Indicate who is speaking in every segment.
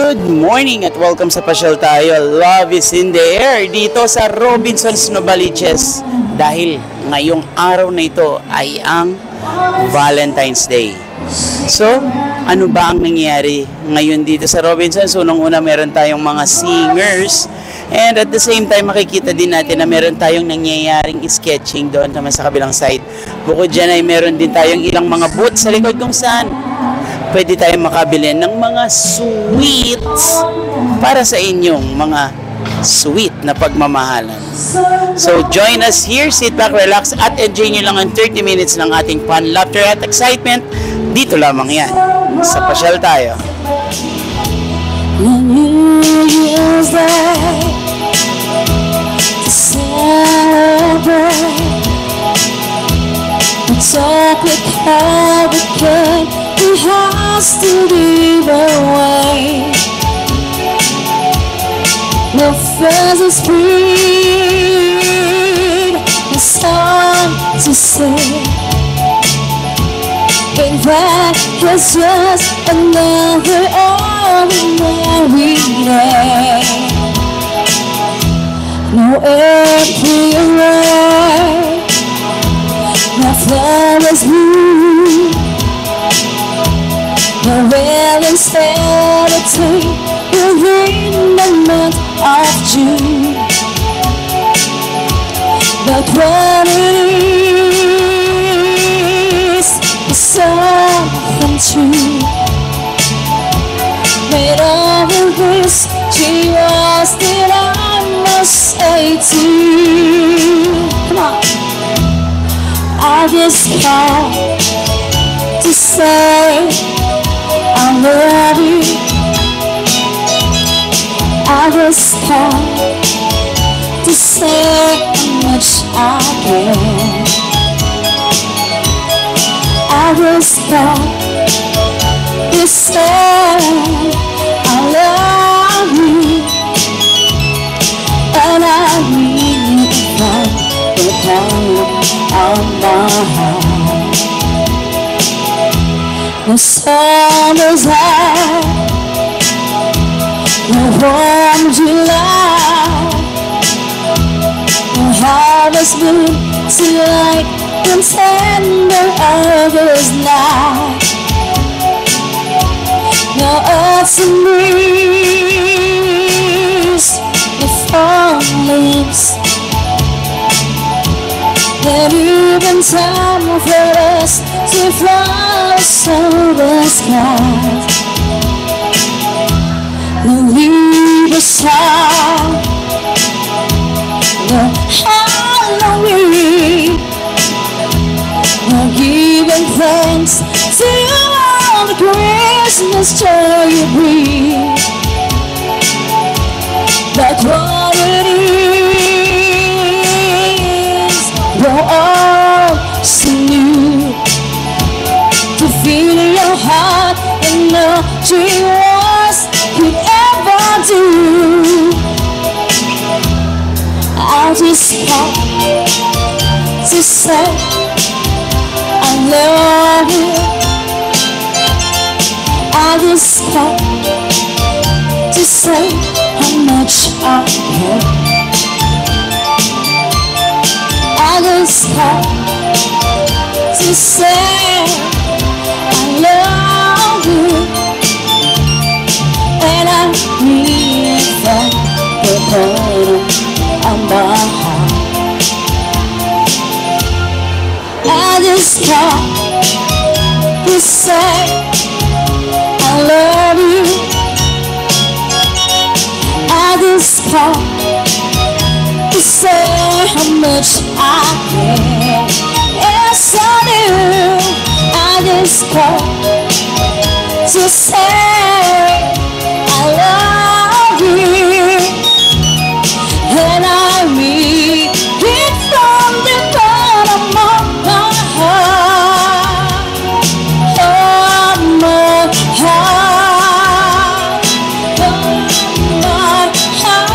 Speaker 1: Good morning at welcome sa Pasyal Tayo. Love is in the air dito sa Robinsons Novaliches dahil ngayong araw na ito ay ang Valentine's Day. So, ano ba ang nangyayari ngayon dito sa Robinsons? Unang-una meron tayong mga singers and at the same time makikita din natin na meron tayong nangyayaring sketching doon naman sa kabilang side. Bukod dyan ay meron din tayong ilang mga booths sa likod kung saan pwede tayong makabili ng mga sweets para sa inyong mga sweet na pagmamahalan. So, join us here, sit back, relax, at enjoy nyo lang ang 30 minutes ng ating fun, laughter, at excitement. Dito lamang yan, sa Pasyal Tayo.
Speaker 2: When New Year's Day to celebrate, we talk with how we can. It has to be the way. No further spring, no song to sing. And that was just another ordinary day. No April rain, no flowers bloom. The real insanity within the month of June. But what it is something true. Made all of this, she was that I must say to you. Come on. I just called to say I love you. I was called to say how much I care. I was called to say I love you. And I mean it from the bottom of my heart. The summer's high, the warm July, the harvest moon to light the tender August night. The autumn breeze, the fall leaves, that even time for us to fly so the skies. The leaves high, the Halloween, the giving thanks to all the Christmas joy you bring. But what it is, we're all so new to feel your heart and no dream was could ever do. I just want to say I love you. I just want to say how much I care. I just want to say I love you. And I mean it from the bottom of my heart. I just want to say I love you. I just want to say how much I care. Yes, I do. I just want to say I love you. And I mean it from the bottom of my heart. Of my heart. Of my heart.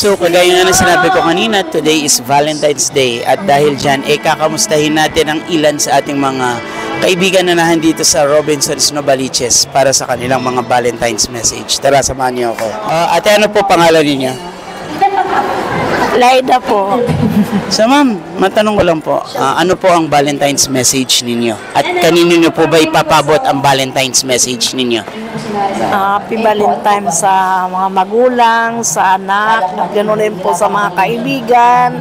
Speaker 1: So, kagaya nga na sinabi ko kanina, today is Valentine's Day. At dahil dyan, kakamustahin natin ang ilan sa ating mga kaibigan na nandito sa Robinsons Novaliches para sa kanilang mga Valentine's message. Tara, samahan niyo ako. Ate, ano po pangalan niyo?
Speaker 2: Laida po.
Speaker 1: So ma'am, matanong ko lang po, ano po ang Valentine's message ninyo? At kanino niyo po ba ipapabot ang Valentine's message ninyo?
Speaker 2: Happy Valentine sa mga magulang, sa anak, at ganoon din po sa mga kaibigan.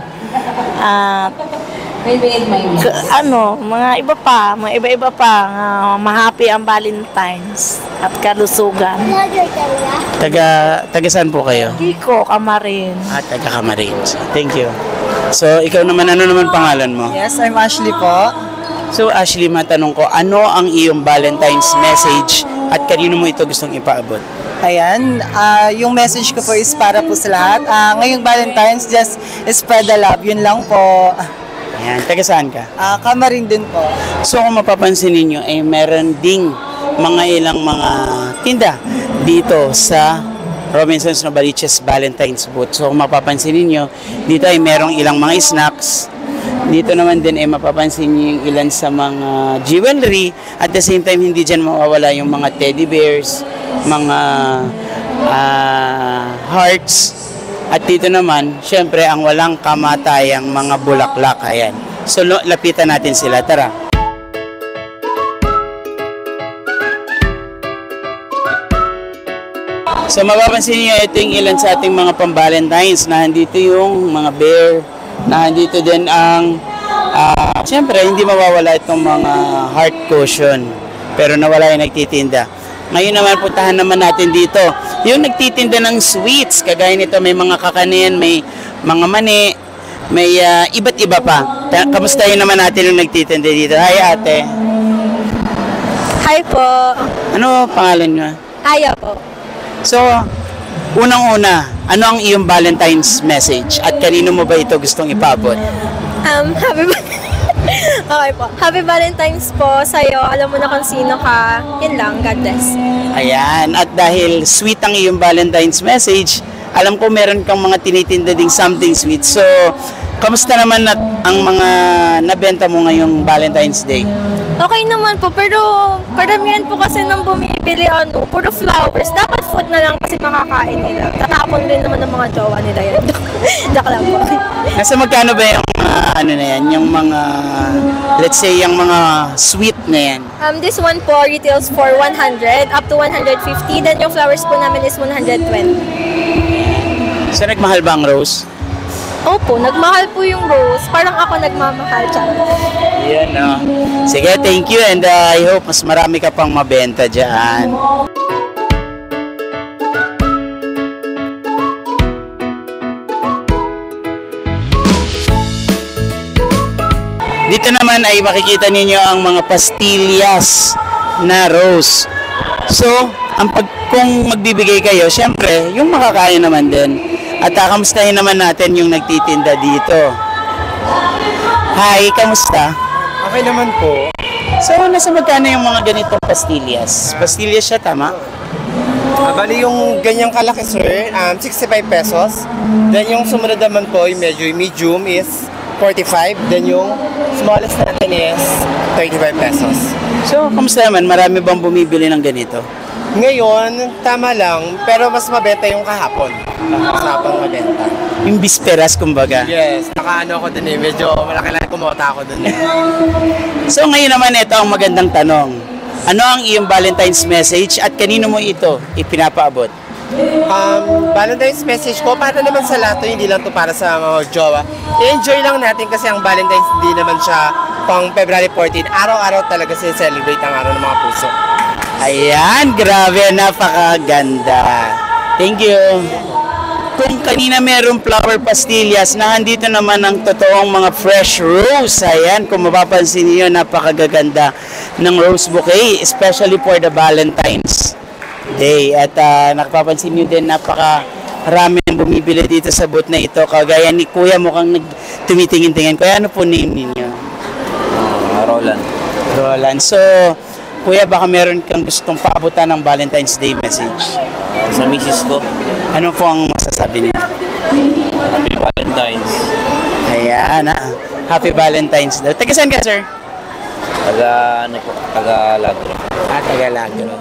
Speaker 2: At mga iba-iba pa, ma-happy ang Valentine's at kalusugan.
Speaker 1: Taga saan po kayo?
Speaker 2: Kiko, Kamarin.
Speaker 1: Taga Camarines. Thank you. So, ikaw naman, ano naman pangalan mo?
Speaker 3: Yes, I'm Ashley po.
Speaker 1: So, Ashley, matanong ko, ano ang iyong Valentine's message at kanino mo ito gustong ipaabot?
Speaker 3: Ayan, yung message ko po is para po sa lahat. Ngayong Valentine's, just spread the love. Yun lang po.
Speaker 1: Ayan, taga saan ka?
Speaker 3: Kamarin din po.
Speaker 1: So kung mapapansin ninyo, meron ding mga ilang mga tinda dito sa Robinsons Novaliches Valentine's Booth. So kung mapapansin ninyo, dito ay merong ilang mga snacks. Dito naman din mapapansin niyo yung ilan sa mga jewelry. At the same time, hindi dyan mawawala yung mga teddy bears, mga hearts. At dito naman, syempre, ang walang kamatayang mga bulaklak. Ayan. So, lapitan natin sila. Tara. So, mapapansin niyo, ito yung ilan sa ating mga pang-Valentines. Nandito yung mga bear. Nandito din ang, syempre, hindi mawawala itong mga heart cushion. Pero nawala yung nagtitinda. Ngayon naman, puntahan naman natin dito. Yung nagtitinda ng sweets, kagaya nito, may mga kakanin, may mga mani, may iba't iba pa. Kamustahin naman natin yung nagtitinda dito. Hi, ate.
Speaker 4: Hi po.
Speaker 1: Ano pangalan nyo?
Speaker 4: Aya po.
Speaker 1: So, unang-una, ano ang iyong Valentine's message? At kanino mo ba ito gustong ipaabot?
Speaker 4: Okay po. Happy Valentine's po sa'yo. Alam mo na kung sino ka. Yun lang. God bless.
Speaker 1: Ayan. At dahil sweet ang iyong Valentine's message, alam ko meron kang mga tinitinda ding something sweet. So, kamusta naman ang mga nabenta mo ngayong Valentine's Day?
Speaker 4: Okay naman po. Pero paramihan po kasi nang bumibili puro flowers. Dapat food na lang kasi makakain nila. Tatapon din naman ng mga jowa nila yan. Joke lang po.
Speaker 1: Nasa magkano ba yung yung mga, let's say, yung mga sweet na yan?
Speaker 4: This one po retails for 100 up to 150. Then yung flowers po namin is 120.
Speaker 1: So, nagmahal ba ang rose?
Speaker 4: Opo, nagmahal po yung rose. Parang ako nagmamahal dyan.
Speaker 1: Yan, no? Sige, thank you. And I hope mas marami ka pang mabenta dyan. Dito naman ay makikita ninyo ang mga pastillas na rose. So, kung magbibigay kayo, syempre, yung makakain naman din. At kamustahin naman natin yung nagtitinda dito. Hi, kamusta?
Speaker 5: Okay naman po.
Speaker 1: So, nasa magkano yung mga ganitong pastillas? Pastillas siya, tama?
Speaker 5: Bali yung ganyang kalaki, sir, 65 pesos. Then yung sumunod naman po, yung medyo medium is 45. Then yung smallest natin is 35 pesos.
Speaker 1: So, kamusta naman? Marami bang bumibili ng ganito?
Speaker 5: Ngayon, tama lang, pero mas mabenta yung kahapon. Mas habang mabenta.
Speaker 1: Yung bisperas, kumbaga.
Speaker 5: Yes, nakaano ako dun medyo malaki lang kumota ako dun
Speaker 1: So, ngayon naman ito ang magandang tanong. Ano ang iyong Valentine's message at kanino mo ito ipinapaabot?
Speaker 5: Valentine's message ko, para naman sa lahat to, hindi lang to para sa mga jowa. I-enjoy lang natin kasi ang Valentine's hindi naman siya pang February 14. Araw-araw talaga celebrate ang araw ng mga puso.
Speaker 1: Ayan, grabe, napakaganda. Thank you. Kung kanina merong flower pastillas, nandito naman ang totoong mga fresh rose. Ayan, kung mapapansin niyo, napakaganda ng rose bouquet, especially for the Valentine's Day. At nakapapansin niyo din, napakarami ng bumibili dito sa booth na ito. Kagaya ni Kuya, mukhang tumitingin-tingin. Kuya, ano po name ninyo?
Speaker 6: Roland.
Speaker 1: Roland. So, Kuya, baka meron kang gustong paabutan ng Valentine's Day message.
Speaker 6: Sa misis ko.
Speaker 1: Ano po ang masasabi niyo?
Speaker 6: Happy Valentine's.
Speaker 1: Ayan, Happy Valentine's Day. Taga saan ka, sir?
Speaker 6: Taga Lagro.
Speaker 1: Tagalagro.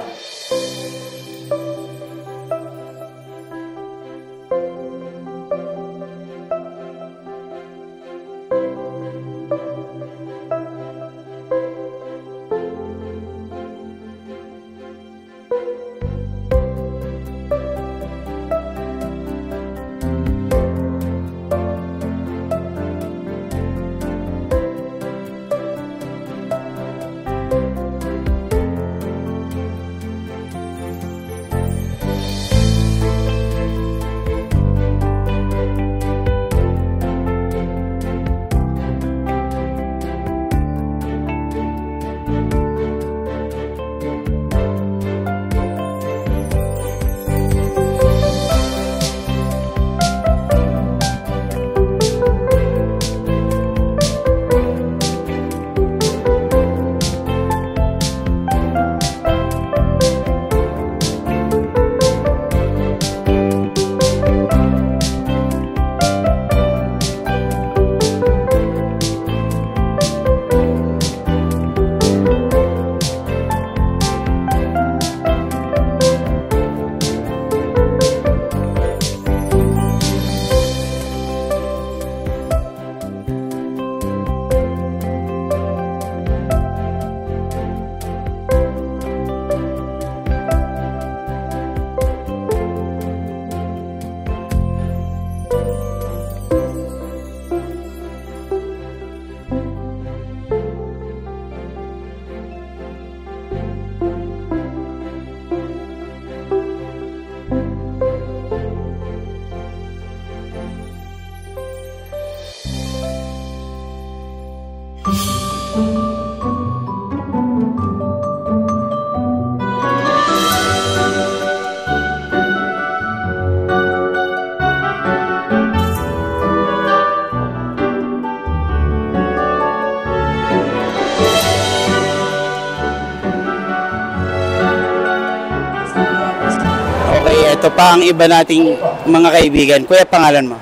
Speaker 1: Ito pa ang iba nating mga kaibigan. Kuya, pangalan mo?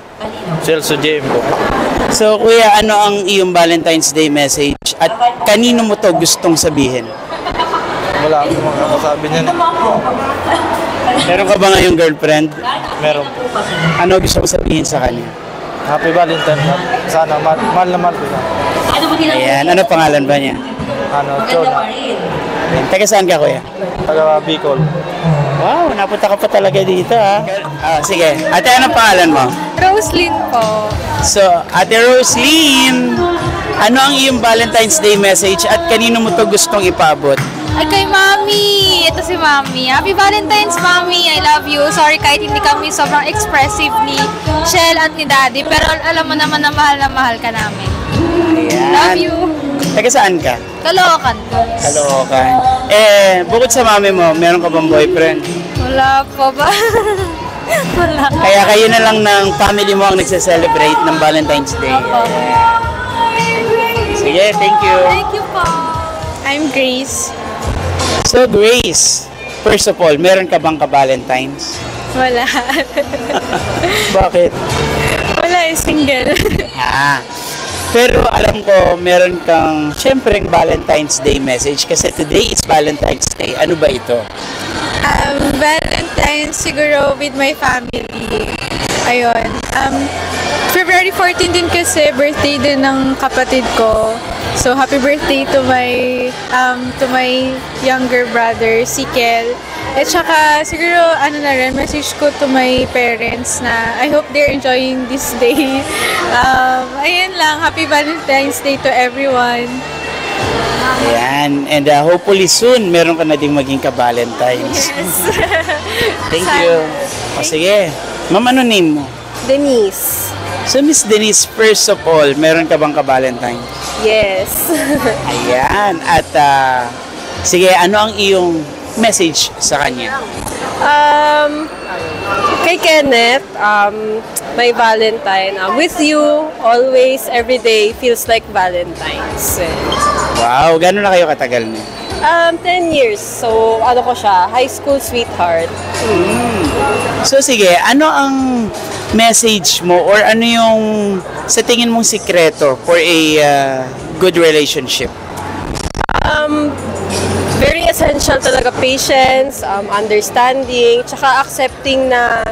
Speaker 6: Celso Jem po.
Speaker 1: So, kuya, ano ang iyong Valentine's Day message? At kanino mo to gustong sabihin?
Speaker 6: Wala akong makakasabi niyan.
Speaker 1: Meron ka ba ngayong girlfriend?
Speaker 6: Meron po.
Speaker 1: Ano gusto mo sabihin sa kanya?
Speaker 6: Happy Valentine's. Sana mahal na mahal ko na.
Speaker 1: Ayan, ano pangalan ba niya?
Speaker 6: Chona.
Speaker 1: Ayan, taga saan ka, kuya?
Speaker 6: Taga Bicol.
Speaker 1: Wow, napunta ka pa talaga dito, ha? Sige, ate, anong pangalan mo?
Speaker 4: Roslyn po.
Speaker 1: So, ate Roslyn, ano ang iyong Valentine's Day message at kanino mo to gustong ipaabot?
Speaker 4: Ay, kay Mami. Ito si Mami. Happy Valentine's, Mami. I love you. Sorry kahit hindi kami sobrang expressive ni Shell at ni Daddy. Pero alam mo naman na mahal ka namin.
Speaker 1: Ayan.
Speaker 4: Love you.
Speaker 1: Taga saan ka?
Speaker 4: Caloocan po.
Speaker 1: Caloocan. Bukod sa mami mo, meron ka bang boyfriend?
Speaker 4: Wala po ba? Wala.
Speaker 1: Kaya kayo na lang ng family mo ang nagse-celebrate ng Valentine's Day.
Speaker 4: Opo.
Speaker 1: Sige, thank you.
Speaker 4: Thank you po. I'm Grace.
Speaker 1: So Grace, first of all, meron ka bang ka-Valentine's?
Speaker 4: Wala.
Speaker 1: Bakit?
Speaker 4: Wala, single.
Speaker 1: Pero alam ko, meron kang, syempre, Valentine's Day message kasi today is Valentine's Day. Ano ba ito?
Speaker 4: Valentine's siguro with my family. Ayun. February 14 din kasi birthday din ng kapatid ko. So happy birthday to my younger brother, si Kel. At saka siguro na rin, message ko to my parents na I hope they're enjoying this day. Ayun lang, happy Valentine's Day to everyone.
Speaker 1: Ayan. And hopefully soon, meron ka na ding maging ka-Valentine's.
Speaker 4: Yes.
Speaker 1: Thank you. O sige. Ma'am, ano name mo?
Speaker 7: Denise.
Speaker 1: So, Miss Denise, first of all, meron ka bang ka-Valentine's?
Speaker 7: Yes.
Speaker 1: Ayan. At, sige, ano ang iyong message sa kanya?
Speaker 7: Kay Kenneth, my Valentine, with you, always, every day, feels like Valentine's.
Speaker 1: Wow, gano'n na kayo katagal niya?
Speaker 7: 10 years. So, ano ko siya, high school sweetheart.
Speaker 1: So sige, ano ang message mo or ano yung sa tingin mong sikreto for a good relationship?
Speaker 7: Very essential talaga patience, understanding, tsaka accepting na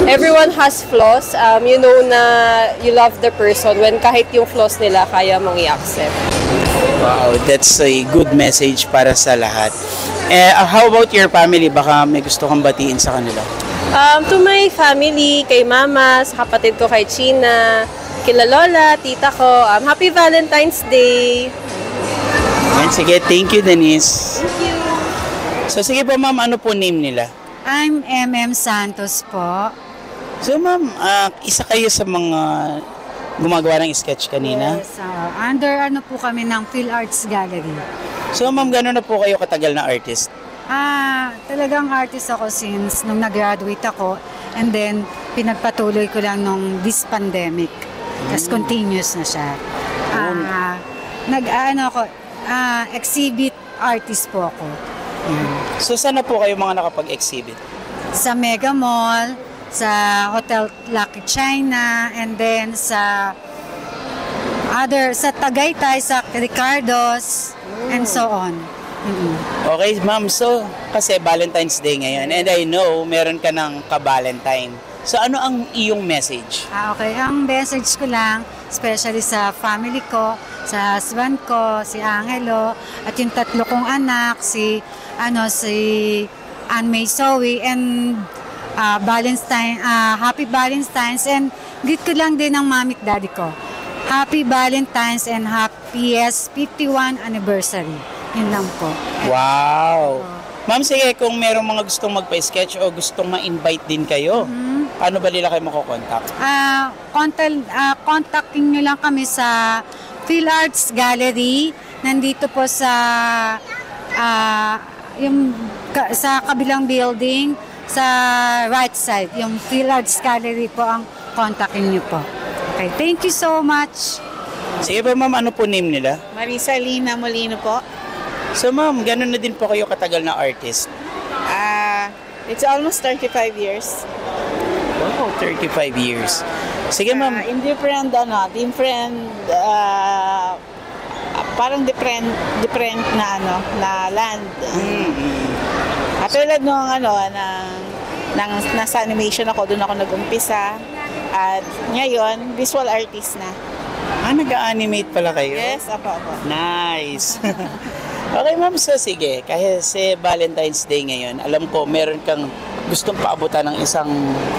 Speaker 7: everyone has flaws. You know na you love the person when kahit yung flaws nila kaya mong i-accept.
Speaker 1: Wow, that's a good message para sa lahat. How about your family? Baka may gusto kang batiin sa kanila.
Speaker 7: To my family, kay mama, sa kapatid ko kay China, kila lola, tita ko, Happy Valentine's Day!
Speaker 1: Yan, sige, thank you, Denise. Thank you. So, sige po, ma'am, ano po name nila?
Speaker 8: I'm MM Santos po.
Speaker 1: So, ma'am, isa kayo sa mga gumagawa ng sketch kanina?
Speaker 8: Yes, under po kami ng PhilArts Gallery.
Speaker 1: So, ma'am, gano'n na po kayo katagal na artist?
Speaker 8: Talagang artist ako since nung nag-graduate ako, and then pinagpatuloy ko lang nung this pandemic. Tapos continuous na siya. Exhibit artist po ako. Yan.
Speaker 1: So, saan na po kayo mga nakapag-exhibit?
Speaker 8: Sa Mega Mall, sa Hotel Lucky China, and then sa Tagaytay, sa Ricardo's, and so on.
Speaker 1: Okay, ma'am. So, kasi Valentine's Day ngayon, and I know meron ka ng ka-Valentine. So, ano ang iyong message?
Speaker 8: Okay. Ang message ko lang, especially sa family ko, sa husband ko, si Angelo, at yung 3 kong anak, si Ann May Zoe, and Happy Valentine's, and greet ko lang din ang mami at daddy ko. Happy Valentine's and happiest 51 anniversary. Yun lang po.
Speaker 1: Wow! Ma'am, sige, kung merong mga gustong magpa-sketch o gustong ma-invite din kayo, paano ba nila kayo makokontak?
Speaker 8: Contacting nyo lang kami sa PhilArts Gallery. Nandito po sa sa kabilang building, sa right side. Yung PhilArts Gallery po ang contacting nyo po. Okay, thank you so much.
Speaker 1: Sige po, ma'am, ano po name nila?
Speaker 9: Marisa Lina Molino po.
Speaker 1: So, ma'am, gano'n na din po kayo katagal na artist?
Speaker 9: It's almost 35 years.
Speaker 1: Wow, 35 years. Sige, ma'am.
Speaker 9: In different parang different na land. Katulad nung nasa animation ako, doon ako nag-umpisa. At ngayon, visual artist na.
Speaker 1: Nag-animate pala kayo?
Speaker 9: Yes, apo.
Speaker 1: Nice. Okay, ma'am, so sige, kasi Valentine's Day ngayon, alam ko meron kang gustong paabutan ng isang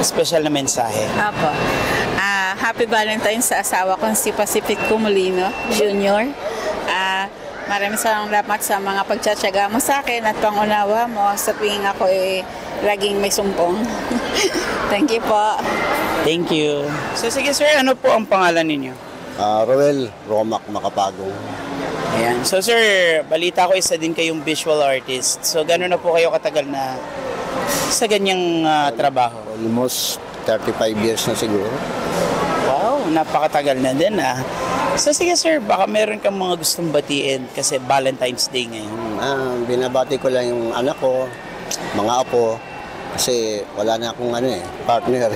Speaker 1: special na mensahe.
Speaker 9: Apo. Happy Valentine's sa asawa kong si Pacifico Molino Jr. Maraming salamat sa mga pagtsatsaga mo sa akin at pangunawa mo sa tuwing ako laging may sumpong. Thank you po.
Speaker 1: Thank you. So sige, sir, ano po ang pangalan ninyo?
Speaker 10: Roel Romac Macapagong.
Speaker 1: Ayan. So sir, balita ko isa din kayong visual artist. So gano'n na po kayo katagal na sa ganyang trabaho?
Speaker 10: Almost 35 years na siguro.
Speaker 1: Wow, napakatagal na din So sige sir, baka meron kang mga gustong batiin kasi Valentine's Day ngayon.
Speaker 10: Binabati ko lang yung anak ko, mga apo, kasi wala na akong partner.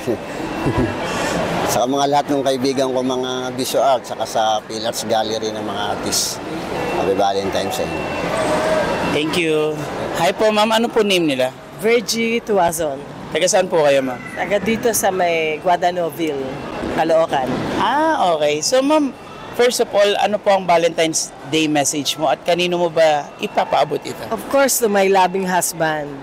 Speaker 10: Sa mga lahat ng kaibigan ko, mga visual art, saka sa PhilArts Gallery ng mga artists. Happy Valentine's Day.
Speaker 1: Thank you. Hi po, ma'am. Ano po name nila?
Speaker 11: Virgie Tuazon.
Speaker 1: Taga saan po kayo, ma'am?
Speaker 11: Taga dito sa may Guadanoville, Caloocan.
Speaker 1: Okay. So, ma'am, first of all, ano po ang Valentine's Day message mo at kanino mo ba ipapaabot ito?
Speaker 11: Of course, to my loving husband.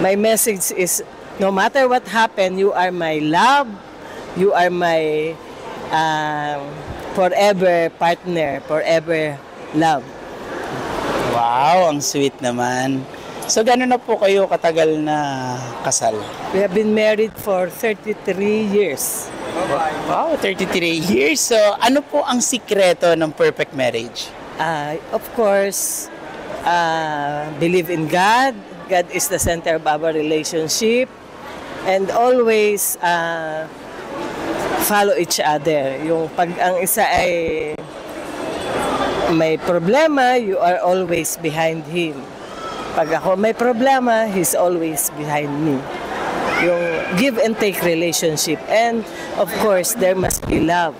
Speaker 11: My message is, no matter what happened, you are my love. You are my forever partner, forever love.
Speaker 1: Wow, ang sweet naman. So, gano'n na po kayo katagal na kasal?
Speaker 11: We have been married for 33 years.
Speaker 1: Wow, 33 years. So, ano po ang sikreto ng perfect marriage?
Speaker 11: Of course, believe in God. God is the center of our relationship. And always follow each other. Yung pag ang isa ay may problema, you are always behind him. Pag ako may problema, he's always behind me. yung give and take relationship. And of course, there must be love.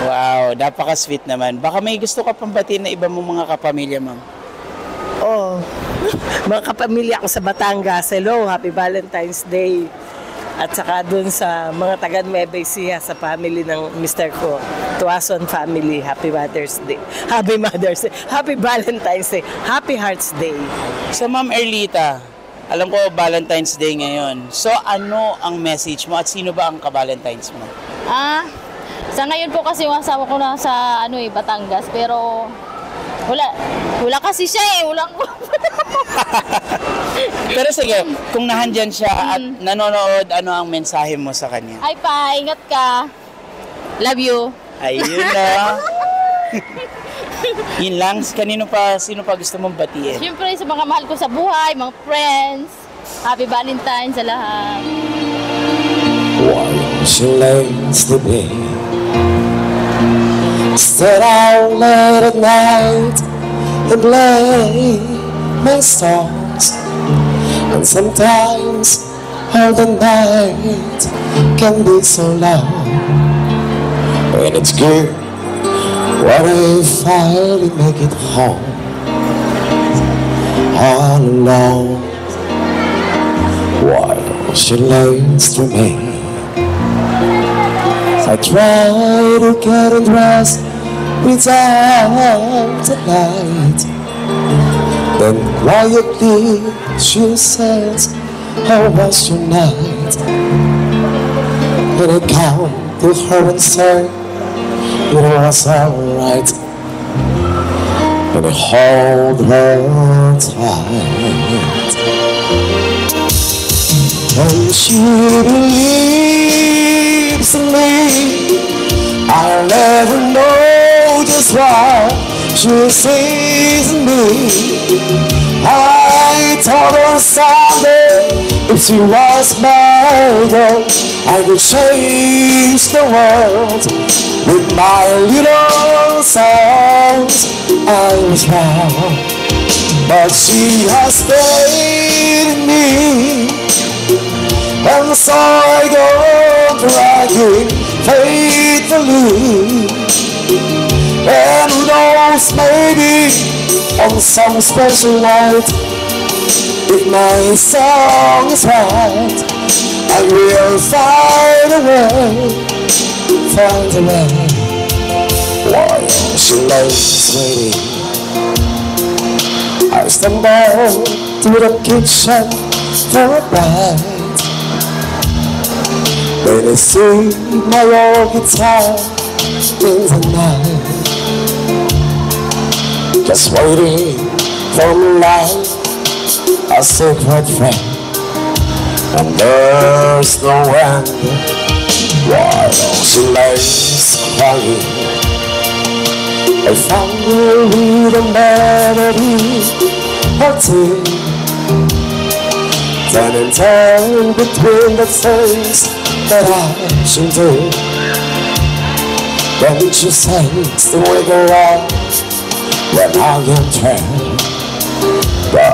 Speaker 1: Wow, napaka-sweet naman. Baka may gusto ka pang batiin na iba mong mga kapamilya, ma'am.
Speaker 11: Oh, mga kapamilya ko sa Batangas, hello, happy Valentine's Day. At saka dun sa mga taga Nueva Ecija sa family ng Mr. ko, Tuason family, happy Mother's Day. Happy Mother's Day. Happy Valentine's Day. Happy Heart's Day.
Speaker 1: So, Ma'am Erlita, alam ko Valentine's Day ngayon. So, ano ang message mo at sino ba ang ka-Valentine's mo?
Speaker 2: Sa ngayon po kasi yung asawa ko na sa Batangas, pero wala kasi siya walang
Speaker 1: Pero sige, kung nahandyan siya at nanonood, ano ang mensahe mo sa kanya?
Speaker 2: Ay pa, ingat ka. Love you.
Speaker 1: Ayun na. Yun lang. Sino pa gusto mong batiin?
Speaker 2: Siyempre sa mga mahal ko sa buhay, mga friends. Happy Valentine's sa lahat.
Speaker 12: While she lays the bed, stayed out late at night and play my songs. And sometimes all the night can be so long. When it's good, what if I make it home all alone? While she lays to me, I try to get undressed without a light. Then quietly she says, how was your night? And I come to her and say, it was alright. And I hold her tight. And she believes in me. I'll never know just what she sees in me. I told her someday, if she was my girl, I would change the world with my little songs. I was wrong, but she has faith in me, and so I go dragging faithfully. And who knows, maybe on some special night, if my song is right, I will find a way, while she lays waiting. I stumble to the kitchen for a bite. Then I see my old guitar in the night, just waiting for my life, a sacred friend, and there's no end. While she lays crying, I found her with a melody, her tears, turn and turn between the things that I should do. Then she sings the wiggle up when I am turned, but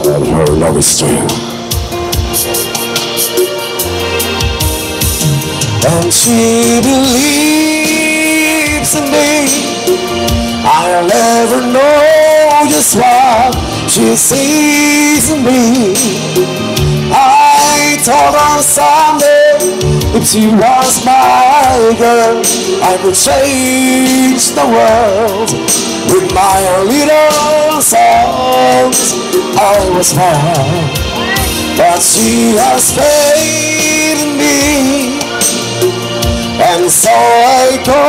Speaker 12: her love is true. And she believes in me. I'll never know just what she sees in me. I told her someday, if she was my girl, I would change the world with my little songs. I was wrong, but she has faith in me, and so I go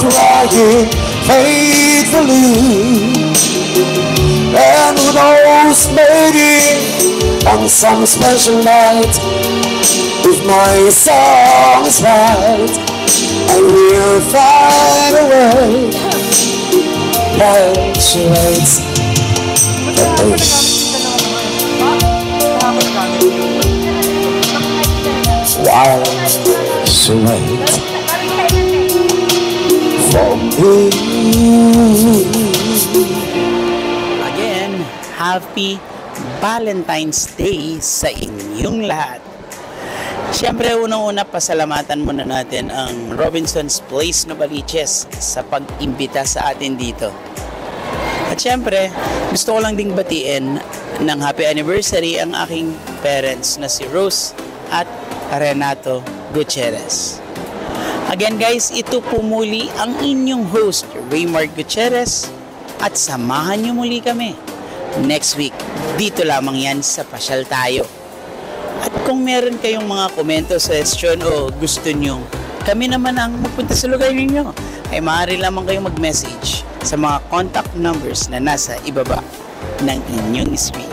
Speaker 12: trying faithfully. And who knows, maybe on some special night, if my song is right, I will find a way. While she waits for me, while she waits for me.
Speaker 1: Again, happy Valentine's Day sa inyong lahat. Siyempre, unang-una, pasalamatan muna natin ang Robinson's Place Novaliches sa pag-imbita sa atin dito. At siyempre, gusto ko lang ding batiin ng happy anniversary ang aking parents na si Rose at Renato Gutierrez. Again guys, ito po muli ang inyong host, Raymar Gutierrez, at samahan niyo muli kami next week. Dito lamang yan sa Pasyal Tayo. At kung meron kayong mga komento, suggestion o gusto nyo kami naman ang magpunta sa lugar ninyo, ay maaari lamang kayong mag-message sa mga contact numbers na nasa ibaba ng inyong screen.